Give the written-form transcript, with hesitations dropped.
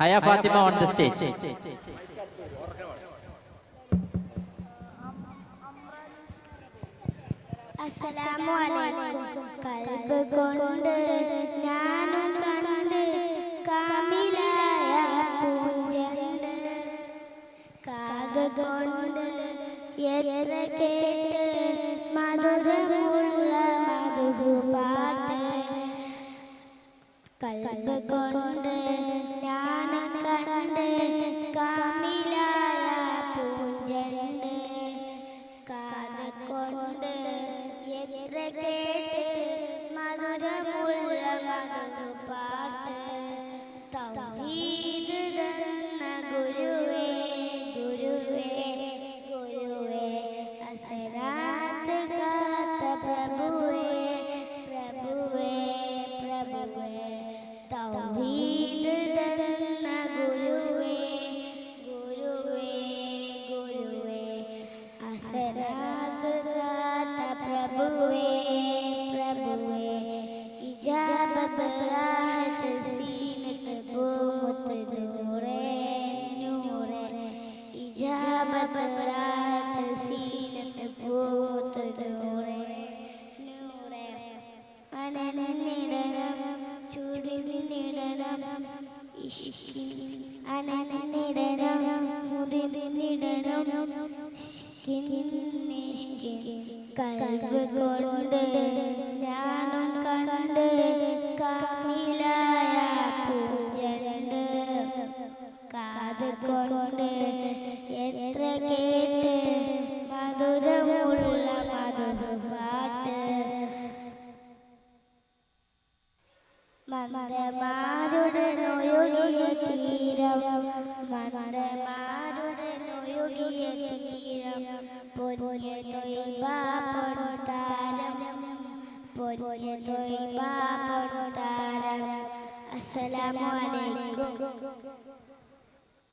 Haya Fatima on the stage. Assalamu alaikum. Kalb konde nyanum kande kamilaya punjande kaad konde yetra kete madhuramulla madhu paate kalb konde nyanum kande kamilaya punjande kaad konde yetra kete madhuramulla madhu paate തൗഹീദ് തന്ന ഗുരുവേ ഗുരുവേ ഗുരുവേ അസരാത്ത് കാത്ത പ്രഭുവേ പ്രഭുവേ പ്രഭുവേ തൗഹീദ് തന്ന ഗുരുവേ ഗുരുവേ ഗുരുവേ അസരാത്ത് കാത്ത പ്രഭുവേ പ്രഭുവേ ഇജാബത്ത് റാഹത്ത് സീനത്ത് പൂമുത്ത് നൂറേ നൂറേ ഇജാബത്ത് റാഹത്ത് സീനത്ത് പൂമുത്ത് നൂറേ നൂറേ അനനിടനം ചുടിനിടനം ഇഷ്കിൻ അനനിടനം മുതിനിടനം കൽബ് കൊണ്ട് ഞാനും കണ്ട് കാമിലായ പൂജണ്ട് കാത് കൊണ്ട് എത്ര കേട്ട് മധുരമുള്ള മധുപാട്ട് മന്ദമാരുടെ നൊയുകിയ തീരം മന്ദമാരുടെ നൊയുകിയ തീരം പൊന്യ തൊയ്ബ പൊട്ടാരം പൊന്യ തൊയ്ബ പൊട്ടാരം അസ്സലാമു അലൈക്കും